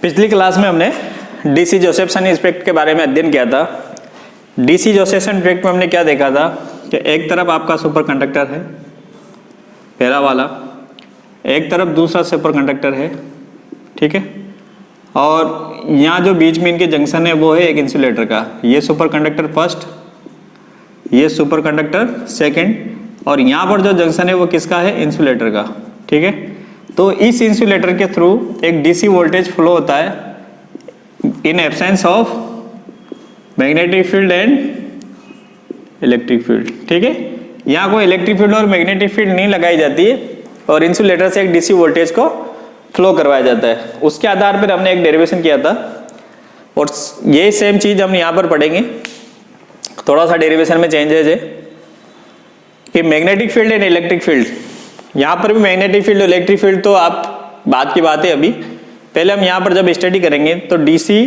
पिछली क्लास में हमने डीसी जोसेफ्सन इफेक्ट के बारे में अध्ययन किया था। डीसी जोसेफ्सन इफेक्ट में हमने क्या देखा था कि एक तरफ आपका सुपर कंडक्टर है पहला वाला, एक तरफ दूसरा सुपर कंडक्टर है, ठीक है, और यहाँ जो बीच में इनके जंक्शन है वो है एक इंसुलेटर का। ये सुपर कंडक्टर फर्स्ट, ये सुपर कंडक्टर सेकंड, और यहाँ पर जो जंक्शन है वो किसका है, इंसुलेटर का, ठीक है। तो इस इंसुलेटर के थ्रू एक डीसी वोल्टेज फ्लो होता है in absence of magnetic field and electric field, ठीक है। यहाँ कोई इलेक्ट्रिक फील्ड और मैग्नेटिक फील्ड नहीं लगाई जाती है और इंसुलेटर से एक डीसी वोल्टेज को फ्लो करवाया जाता है। उसके आधार पर हमने एक डेरिवेशन किया था और ये सेम चीज हम यहाँ पर पढ़ेंगे। थोड़ा सा डेरिवेशन में चेंजेज है कि magnetic field and electric field, यहाँ पर भी मैग्नेटिक फील्ड और इलेक्ट्रिक फील्ड तो आप बात की बात है अभी, पहले हम यहाँ पर जब स्टडी करेंगे तो डीसी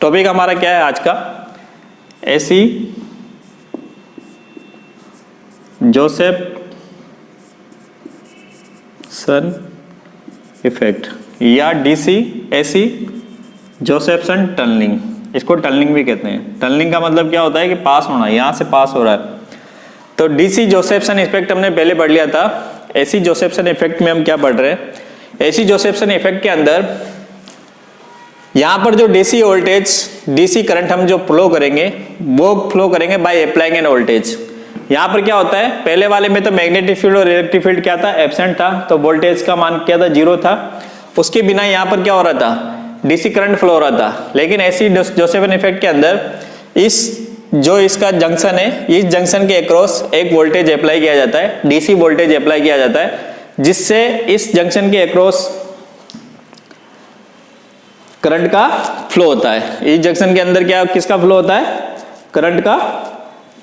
टॉपिक हमारा क्या है आज का, एसी जोसेफ्सन इफेक्ट या डीसी एसी जोसेफ्सन टनलिंग, इसको टनलिंग भी कहते हैं। टनलिंग का मतलब क्या होता है कि पास होना, यहां से पास हो रहा है। तो डीसी जोसेफ्सन इफेक्ट हमने पहले पढ़ लिया था। एसी जोसेफ्सन इफेक्ट में हम क्या पढ़ रहे हैं, एसी जोसेफ्सन इफेक्ट के अंदर यहां पर जो डीसी वोल्टेज, डीसी करंट हम जो फ्लो करेंगे वो फ्लो करेंगे बाय अप्लाइंग एन वोल्टेज। यहाँ पर क्या होता है, पहले वाले में तो मैग्नेटिक फील्ड और इलेक्ट्रिक फील्ड क्या था, एब्सेंट था, तो वोल्टेज का मान क्या था, 0 था। उसके बिना यहाँ पर क्या हो रहा था, डीसी करंट फ्लो हो रहा था। लेकिन एसी जोसेफ्सन इफेक्ट के अंदर जो इसका जंक्शन है, इस जंक्शन के अक्रॉस एक वोल्टेज अप्लाई किया जाता है, डीसी वोल्टेज अप्लाई किया जाता है, जिससे इस जंक्शन के अक्रॉस करंट का फ्लो होता है। इस जंक्शन के अंदर क्या किसका फ्लो होता है, करंट का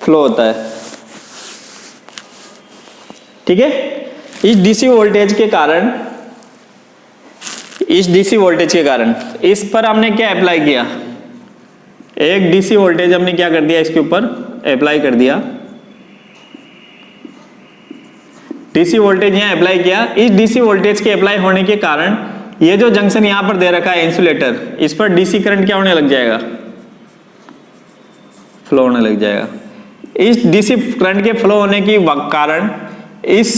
फ्लो होता है, ठीक है। इस डीसी वोल्टेज के कारण, इस पर हमने क्या अप्लाई किया, एक डीसी वोल्टेज हमने क्या कर दिया, इसके ऊपर अप्लाई कर दिया, डीसी वोल्टेज यहां अप्लाई किया। इस डीसी वोल्टेज के अप्लाई होने के कारण ये जो जंक्शन यहां पर दे रखा है इंसुलेटर, इस पर डीसी करंट क्या होने लग जाएगा, फ्लो होने लग जाएगा। इस डीसी करंट के फ्लो होने के कारण इस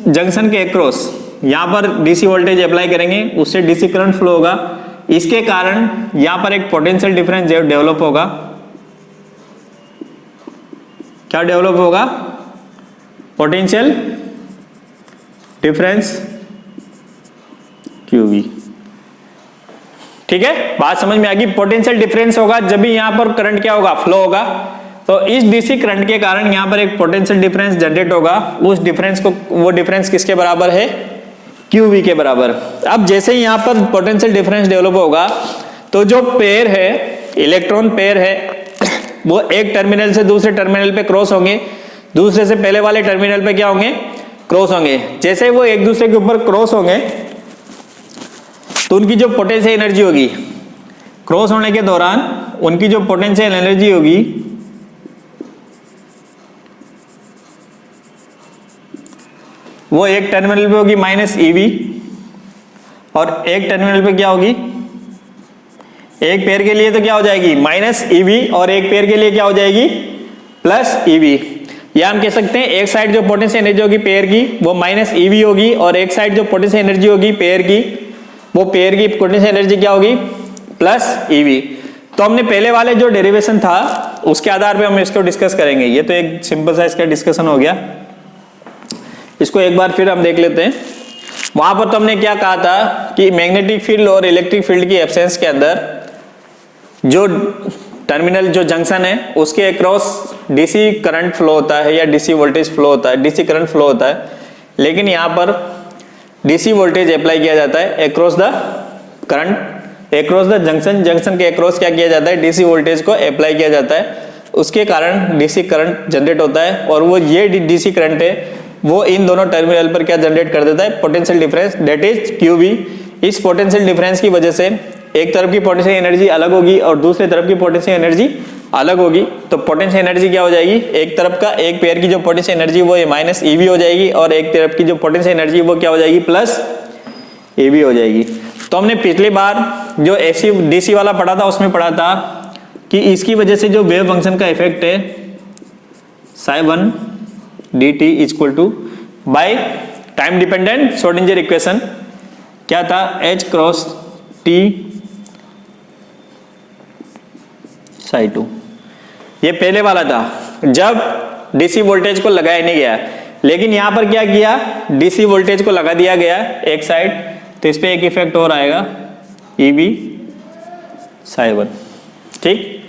जंक्शन के अक्रॉस यहां पर डीसी वोल्टेज अप्लाई करेंगे, उससे डीसी करंट फ्लो होगा। इसके कारण यहां पर एक पोटेंशियल डिफरेंस डेवलप होगा। क्या डेवलप होगा, पोटेंशियल डिफरेंस QV, ठीक है। बात समझ में आ गई। पोटेंशियल डिफरेंस होगा जब भी यहां पर करंट क्या होगा, फ्लो होगा। तो इस डीसी करंट के कारण यहां पर एक पोटेंशियल डिफरेंस जनरेट होगा। उस डिफरेंस को, वो डिफरेंस किसके बराबर है, QV के बराबर। अब जैसे ही यहां पर पोटेंशियल डिफरेंस डेवलप होगा तो जो पेयर है, इलेक्ट्रॉन पेयर है, वो एक टर्मिनल से दूसरे टर्मिनल पे क्रॉस होंगे, दूसरे से पहले वाले टर्मिनल पे क्या होंगे, क्रॉस होंगे। जैसे वो एक दूसरे के ऊपर क्रॉस होंगे तो उनकी जो पोटेंशियल एनर्जी होगी, क्रॉस होने के दौरान उनकी जो पोटेंशियल एनर्जी होगी वो एक टर्मिनल पे होगी -EV और एक टर्मिनल पे क्या होगी, एक पेयर के लिए तो क्या हो जाएगी -EV और एक पेयर के लिए क्या हो जाएगी +EV। या हम कह सकते हैं एक साइड जो पोटेंशियल एनर्जी होगी पेयर की वो -EV होगी और एक साइड जो पोटेंशियल एनर्जी होगी पेयर की, वो पेयर की पोटेंशियल एनर्जी क्या होगी, +EV। तो हमने पहले वाले जो डेरिवेशन था उसके आधार पे हम इसको डिस्कस करेंगे। ये तो एक सिंपल सा इसका डिस्कशन हो गया, इसको एक बार फिर हम देख लेते हैं। वहां पर तो हमने क्या कहा था कि मैग्नेटिक फील्ड और इलेक्ट्रिक फील्ड की एब्सेंस के अंदर जो टर्मिनल, जो जंक्शन है, उसके अक्रॉस डीसी करंट फ्लो होता है या डीसी वोल्टेज फ्लो होता है, डीसी करंट फ्लो होता है। लेकिन यहाँ पर डीसी वोल्टेज अप्लाई किया जाता है across the current, across the junction, junction के अक्रॉस क्या किया जाता है, डीसी वोल्टेज को अप्लाई किया जाता है। उसके कारण डीसी करंट जनरेट होता है और वो ये डीसी करंट है वो इन दोनों टर्मिनल पर क्या जनरेट कर देता है, potential difference, that is QV। इस पोटेंशियल डिफरेंस की वजह से एक तरफ की पोटेंशियल एनर्जी अलग होगी और दूसरी तरफ की पोटेंशियल एनर्जी अलग होगी। तो पोटेंशियल एनर्जी क्या हो जाएगी, एक तरफ का, एक पेयर की जो पोटेंशियल एनर्जी वो -EV हो जाएगी और एक तरफ की जो पोटेंशियल एनर्जी वो क्या हो जाएगी, +EV हो जाएगी। तो हमने पिछली बार जो एसी डीसी वाला पढ़ा था उसमें पढ़ा था कि इसकी वजह से जो वेव फंक्शन का इफेक्ट है psi1 dt equal to by time dependent Schrodinger equation क्या था, h क्रॉस t psi2। ये पहले वाला था जब डीसी वोल्टेज को लगाया नहीं गया, लेकिन यहां पर क्या किया, डीसी वोल्टेज को लगा दिया गया एक साइड, तो इस पे एक इफेक्ट और आएगा EV psi1। ठीक,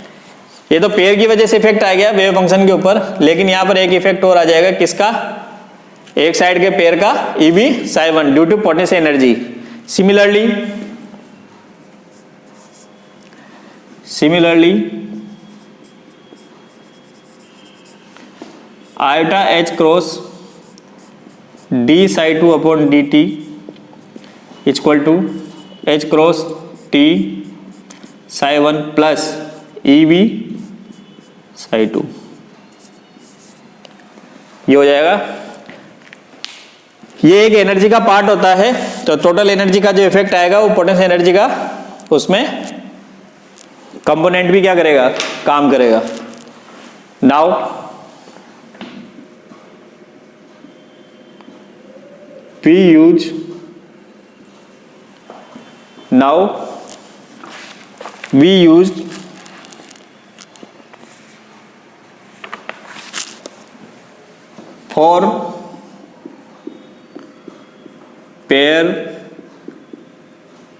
ये तो पेयर की वजह से इफेक्ट आ गया वेव फंक्शन के ऊपर, लेकिन यहां पर एक इफेक्ट और आ जाएगा किसका, एक साइड के पेयर का EV psi1 due to potential energy. Similarly iota H cross d psi2 upon dt equal to H cross t psi1 plus EV psi2, ये हो जाएगा। ये एक एनर्जी का पार्ट होता है, तो टोटल एनर्जी का जो इफेक्ट आएगा वो पोटेंशियल एनर्जी का उसमें कंपोनेंट भी क्या करेगा, काम करेगा। Now we use for pair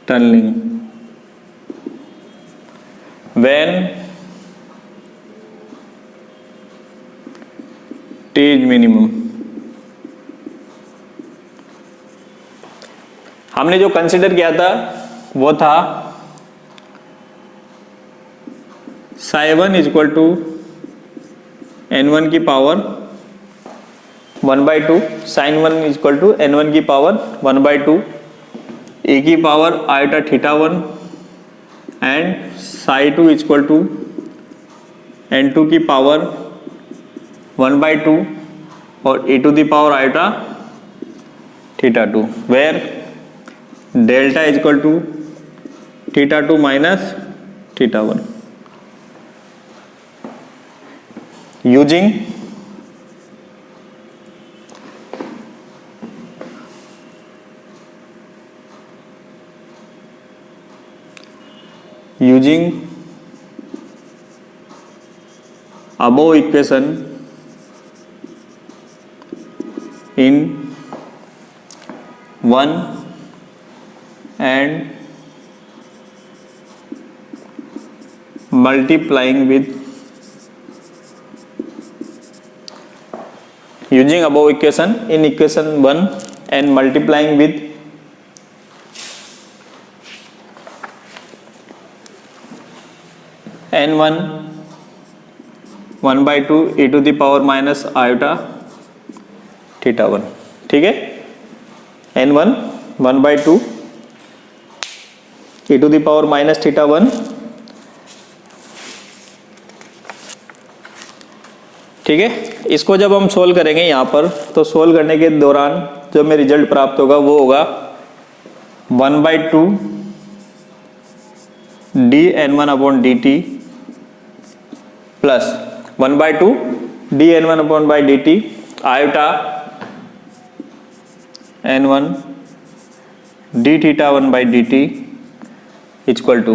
tunneling when T is minimum। हमने जो कंसिडर किया था वो था psi1 इक्वल टू n1 की power 1/2, sin1 equal to n1 की पावर 1/2 e की power iota θ1 and psi2 equal to n2 की पावर 1/2 और e to the power iota θ2 where delta equal to θ2 minus θ1। Using above equation in 1 and multiplying with using above equation in equation 1 and multiplying with n1 1/2 e to the power minus iota θ1। ठीक है, n1 1/2 e to the power minus θ1। ठीक है, इसको जब हम solve करेंगे यहाँ पर, तो सोल्व करने के दौरान जो हमें रिजल्ट प्राप्त होगा वो होगा 1/2 dn1 upon dt plus 1/2 dn1 upon by dt iota n1 dθ1 by dt equal to,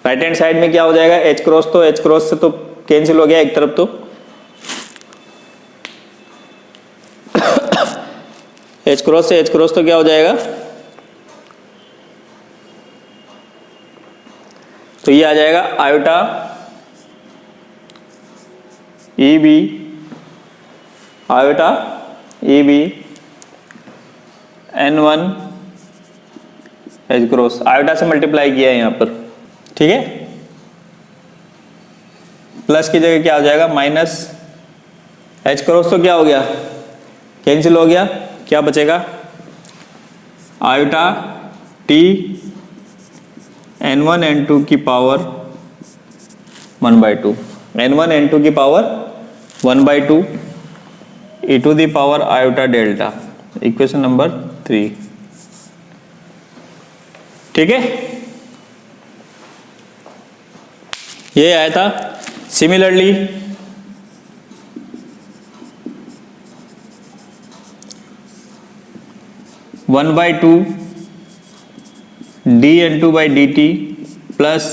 right hand side में क्या हो जाएगा, h क्रॉस, तो h क्रॉस से तो कैंसिल हो गया एक तरफ, तो h क्रॉस से h क्रॉस तो क्या हो जाएगा, तो ये आ जाएगा iota EB iota EB n1 h cross, iota से मल्टीप्लाई किया है यहाँ पर। ठीक है, प्लस की जगह क्या हो जाएगा, माइनस h क्रॉस तो क्या हो गया, कैंसिल हो गया, क्या बचेगा, आयोटा t n1 n2 की पावर 1/2 n1 n2 की power 1/2 e to the power iota delta, equation number 3। ठीक है, ये आया था। Similarly one by two dN2/dt plus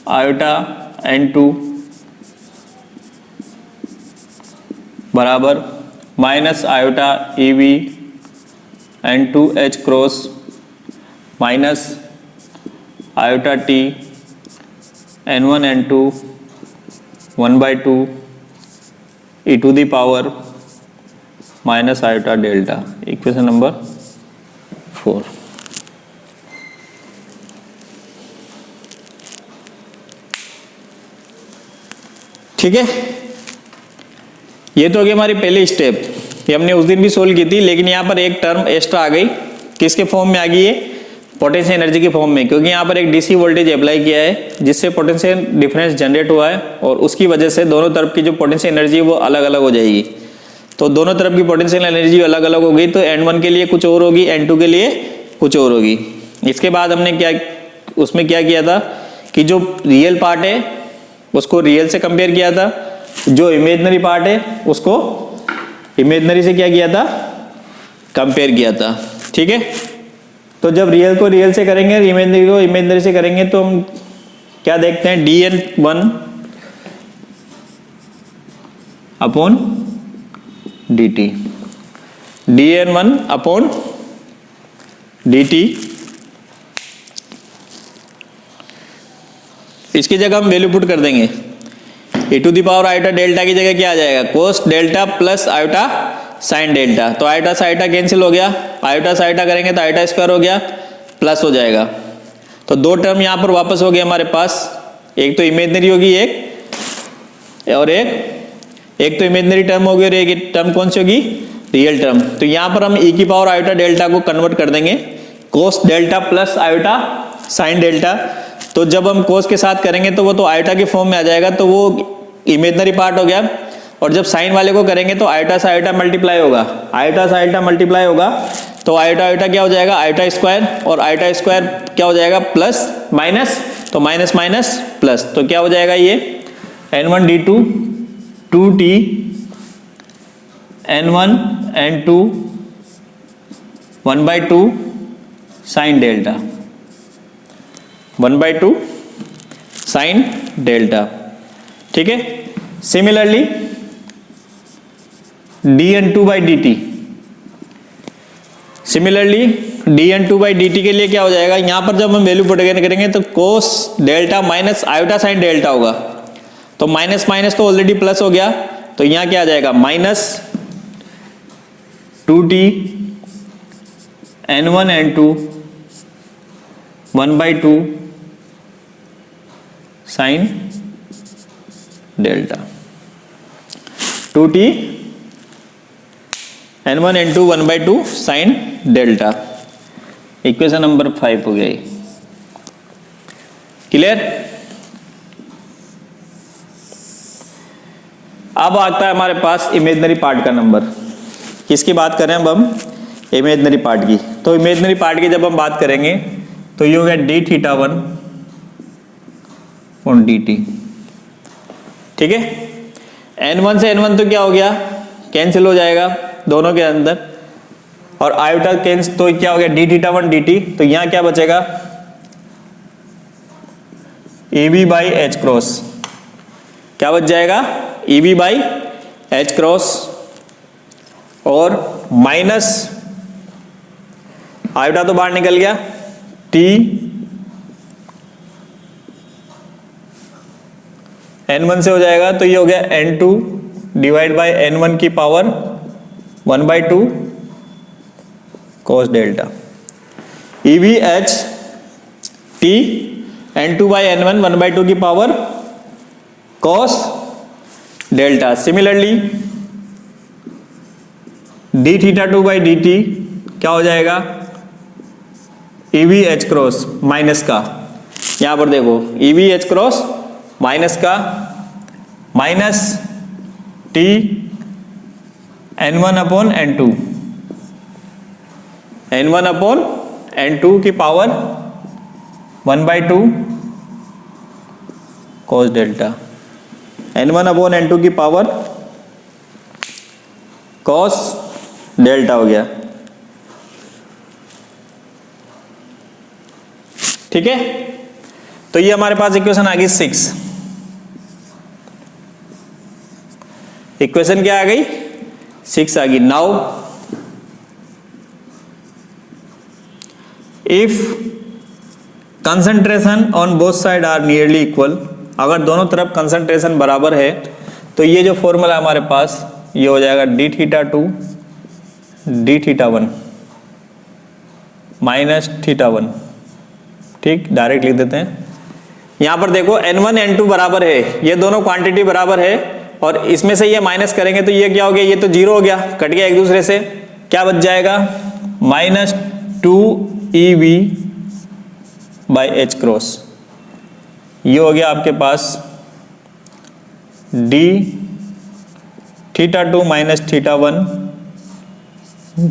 iota N2 बराबर minus iota EV N2H cross minus iota T N1 N2 1/2 e to the power minus iota delta. Equation number 4। ठीक है, ये तो हो गई हमारी पहली स्टेप। ये हमने उस दिन भी सोल्व की थी, लेकिन यहाँ पर एक टर्म एक्स्ट्रा आ गई। किसके फॉर्म में आ गई है? पोटेंशियल एनर्जी के फॉर्म में, क्योंकि यहाँ पर एक डीसी वोल्टेज अप्लाई किया है जिससे पोटेंशियल डिफरेंस जनरेट हुआ है और उसकी वजह से दोनों तरफ की जो पोटेंशियल एनर्जी है वो अलग अलग हो जाएगी। तो दोनों तरफ की पोटेंशियल एनर्जी अलग अलग हो गई, तो N1 के लिए कुछ और होगी, N2 के लिए कुछ और होगी। इसके बाद हमने उसमें क्या किया था कि जो रियल पार्ट है उसको रियल से कंपेयर किया था, जो इमेजिनरी पार्ट है उसको इमेजिनरी से क्या किया था? कंपेयर किया था। ठीक है, तो जब रियल को रियल से करेंगे, इमेजिनरी को इमेजिनरी से करेंगे, तो हम क्या देखते हैं? dN1 upon dt, dN1 upon dt। इसकी जगह हम वैल्यू पुट कर देंगे। e to the power iota delta की जगह क्या आ जाएगा? Cos delta plus iota sine delta. तो आयोटा से आयोटा कैंसिल हो गया, आयोटा से आयोटा करेंगे तो आयोटा स्क्वायर हो गया, प्लस हो जाएगा। तो दो टर्म यहाँ पर वापस हो गए हमारे पास, एक तो इमेजिनरी होगी एक तो इमेजिनरी टर्म होगी और एक टर्म कौन सी होगी? Real term. तो यहाँ पर हम e की पावर आयोटा डेल्टा को कन्वर्ट कर देंगे कोस delta plus iota sine delta. तो जब हम कोस के साथ करेंगे तो वो तो आयोटा के फॉर्म में आ जाएगा, तो वो इमेजिनरी पार्ट हो गया। और जब साइन वाले को करेंगे तो आयोटा से आयोटा मल्टीप्लाई होगा, आयोटा से आयोटा मल्टीप्लाई होगा, तो आयोटा आयोटा क्या हो जाएगा? आयोटा स्क्वायर, और आयोटा स्क्वायर क्या हो जाएगा? प्लस माइनस, तो माइनस माइनस प्लस, तो क्या हो जाएगा? ये N1 d2 2t N1 N2 1/2 sine delta, 1/2 sine delta. ठीक है, सिमिलरली dN2/dt, सिमिलरली dN2/dt के लिए क्या हो जाएगा? यहां पर जब हम वैल्यू पुट करेंगे तो कोस delta minus iota sine delta होगा, तो माइनस माइनस तो ऑलरेडी प्लस हो गया, तो यहां क्या आ जाएगा? Minus 2t N1 N2 1/2 sine delta, 2t N1 N2 1/2 sine delta. Equation number 5 हो गई। क्लियर? अब आता है हमारे पास इमेजिनरी पार्ट का नंबर। किसकी बात कर रहे हैं अब हम? इमेजिनरी पार्ट की। तो इमेजिनरी पार्ट की जब हम बात करेंगे तो ये हो गया dθ1 और dt। ठीक है, N1 से N1 तो क्या हो गया? कैंसिल हो जाएगा दोनों के अंदर, और आयोटा कैंसिल, तो क्या हो गया? dθ1 dt। तो यहां क्या बचेगा? EV/h क्रॉस, क्या बच जाएगा? EV/h क्रॉस, और माइनस आयोटा तो बाहर निकल गया, t N1 से हो जाएगा, तो ये हो गया N2 डिवाइड बाय N1 की power 1/2 cos delta, EVH t N2 by N1 1/2 की power cos delta. Similarly dθ2/dt क्या हो जाएगा? EVH क्रॉस माइनस का, यहां पर देखो EVH क्रॉस माइनस का, minus t N1 upon N2, N1 upon N2 की पावर 1/2 cos डेल्टा n1/n2 की पावर cos डेल्टा हो गया। ठीक है, तो ये हमारे पास इक्वेशन आ गई 6। इक्वेशन क्या आ गई? 6 आ गई। Now if concentration on both side are nearly equal, अगर दोनों तरफ कंसंट्रेशन बराबर है तो ये जो फॉर्मूला हमारे पास ये हो जाएगा d(θ2 d(θ1) माइनस θ1। ठीक, डायरेक्ट लिख देते हैं। यहां पर देखो n1 n2 बराबर है, ये दोनों क्वांटिटी बराबर है और इसमें से ये माइनस करेंगे तो ये क्या हो गया? ये तो जीरो हो गया, कट गया एक दूसरे से। क्या बच जाएगा? Minus 2EV by H cross. ये हो गया आपके पास d(θ2 minus θ1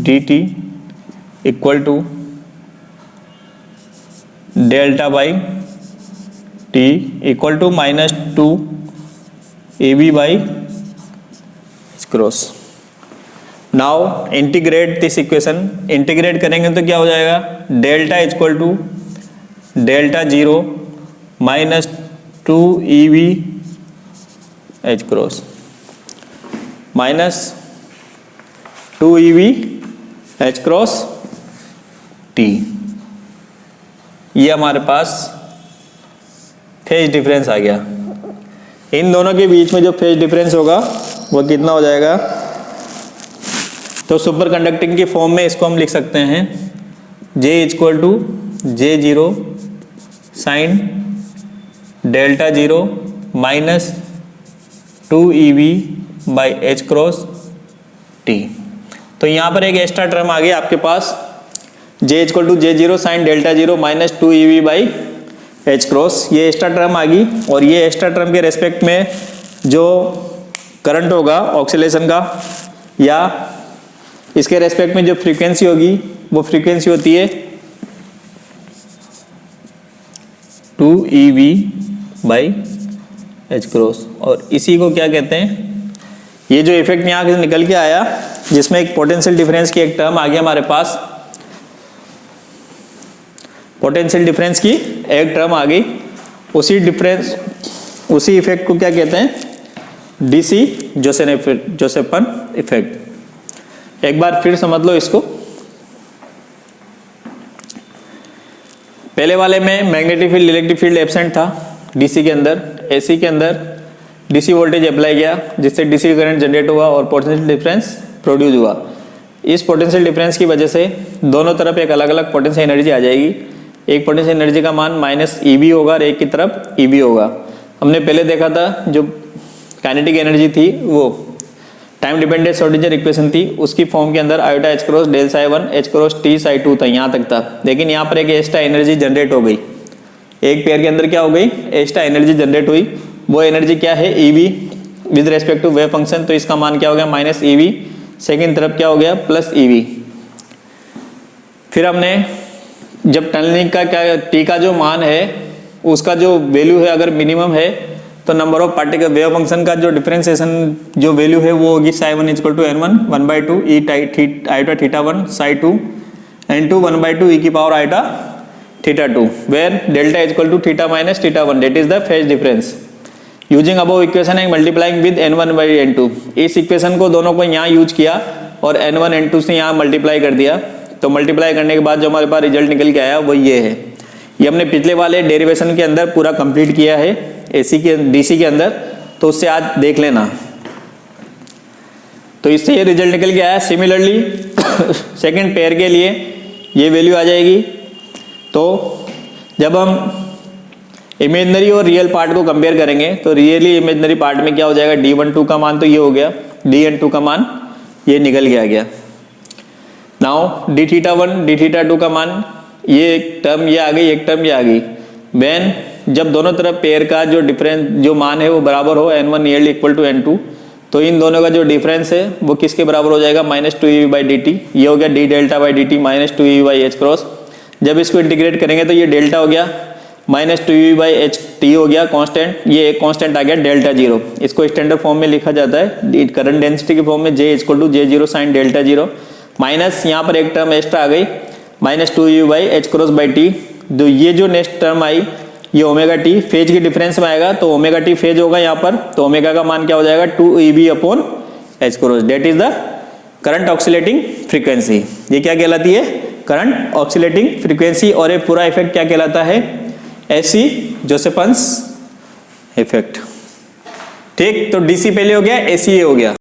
dt equal to delta by T equal to minus 2EV by H cross. Now integrate this equation, integrate करेंगे तो क्या हो जाएगा? Delta equal to delta 0 minus 2EV H cross minus 2EV H cross T. ये हमारे पास phase difference आ गया। इन दोनों के बीच में जो फेज डिफरेंस होगा वो कितना हो जाएगा? तो सुपर कंडक्टिंग की फॉर्म में इसको हम लिख सकते हैं J equal to J0 sine delta 0 minus 2EV by H cross T. तो यहाँ पर एक एक्स्ट्रा टर्म आ गया आपके पास, J equal to J0 sine delta 0 minus 2EV by H cross. ये एक्स्ट्रा टर्म आ गई और ये एक्स्ट्रा टर्म के रेस्पेक्ट में जो करंट होगा ऑक्सीलेशन का या इसके रेस्पेक्ट में जो फ्रीक्वेंसी होगी वो फ्रीक्वेंसी होती है 2EV बाई एच क्रॉस। और इसी को क्या कहते हैं? ये जो इफेक्ट यहाँ से निकल के आया जिसमें एक पोटेंशियल डिफरेंस की एक टर्म आ गया हमारे पास, पोटेंशियल डिफरेंस की एक टर्म आ गई, उसी डिफरेंस उसी इफेक्ट को क्या कहते हैं? DC Josephson effect. एक बार फिर समझ लो इसको। पहले वाले में magnetic field electric field absent था डीसी के अंदर, एसी के अंदर डीसी वोल्टेज अप्लाई किया जिससे डीसी करंट जनरेट हुआ और पोटेंशियल डिफरेंस प्रोड्यूस हुआ। इस पोटेंशियल डिफरेंस की वजह से दोनों तरफ एक अलग अलग पोटेंशियल एनर्जी आ जाएगी। एक पोटेंशियल एनर्जी का मान माइनस ईबी होगा और एक की तरफ ईबी होगा। हमने पहले देखा था जो काइनेटिक एनर्जी थी वो टाइम डिपेंडेंट श्रोडिंगर इक्वेशन थी, उसकी फॉर्म के अंदर iota H cross del psi 1 H cross T psi 2 था, यहाँ तक था। लेकिन यहाँ पर एक एक्स्ट्रा एनर्जी जनरेट हो गई, एक पेयर के अंदर क्या हो गई? एक्स्ट्रा एनर्जी जनरेट हुई। वो एनर्जी क्या है? EV with respect to wave function, तो इसका मान क्या हो गया? Minus EV. सेकेंड तरफ क्या हो गया? Plus EV. फिर हमने जब टनलिंग का क्या टी का जो मान है उसका जो वैल्यू है अगर मिनिमम है तो number of particle wave function का जो डिफरेंशिएशन जो वैल्यू है वो होगी psi 1 equal to n1 1/2 e iota theta 1 psi 2 n2 1/2 e की power iota theta 2 where delta equal to theta minus theta 1 that is the phase difference. Using above equation and multiplying with n1 by n2। इस equation को दोनों को यहाँ use किया और n1 n2 से यहाँ मल्टीप्लाई कर दिया। तो मल्टीप्लाई करने के बाद जो हमारे पास रिजल्ट निकल के आया वो ये है। ये हमने पिछले वाले डेरिवेशन के अंदर पूरा कंप्लीट किया है एसी के डीसी के अंदर, तो उससे आज देख लेना। तो इससे ये रिजल्ट निकल के आया। सिमिलरली सेकंड पेयर के लिए ये वैल्यू आ जाएगी। तो जब हम इमेजिनरी और रियल पार्ट को कंपेयर करेंगे तो रियली इमेजिनरी पार्ट में क्या हो जाएगा? D12 का मान तो ये हो गया, DN2 का मान ये निकल के आ गया। नाउ dθ1 dθ2 का मान ये एक टर्म ये आ गई, एक टर्म ये आ गई। व्हेन जब दोनों तरफ पेयर का जो डिफरेंस जो मान है वो बराबर हो n1 nearly equal to n2, तो इन दोनों का जो डिफरेंस है वो किसके बराबर हो जाएगा? Minus 2EV by dt। ये हो गया d delta by dt minus 2EV by H cross. जब इसको इंटीग्रेट करेंगे तो ये डेल्टा हो गया minus 2u by H T हो गया कांस्टेंट, ये एक कांस्टेंट आ गया डेल्टा जीरो। इसको स्टैंडर्ड फॉर्म में लिखा जाता है करंट डेंसिटी के फॉर्म में, J equal to J0 sine delta zero, minus यहाँ पर एक टर्म एक्स्ट्रा आ गई minus 2u by H cross by T. तो ये जो नेक्स्ट टर्म आई ये ओमेगा टी फेज की डिफरेंस में आएगा, तो ओमेगा टी फेज होगा यहाँ पर, तो ओमेगा का मान क्या हो जाएगा 2EB upon H cross, that is the current oscillating frequency. ये क्या कहलाती है? Current oscillating frequency. और ये पूरा इफेक्ट क्या कहलाता है? AC Josephson's effect. ठीक, तो डीसी पहले हो गया, एसी हो गया।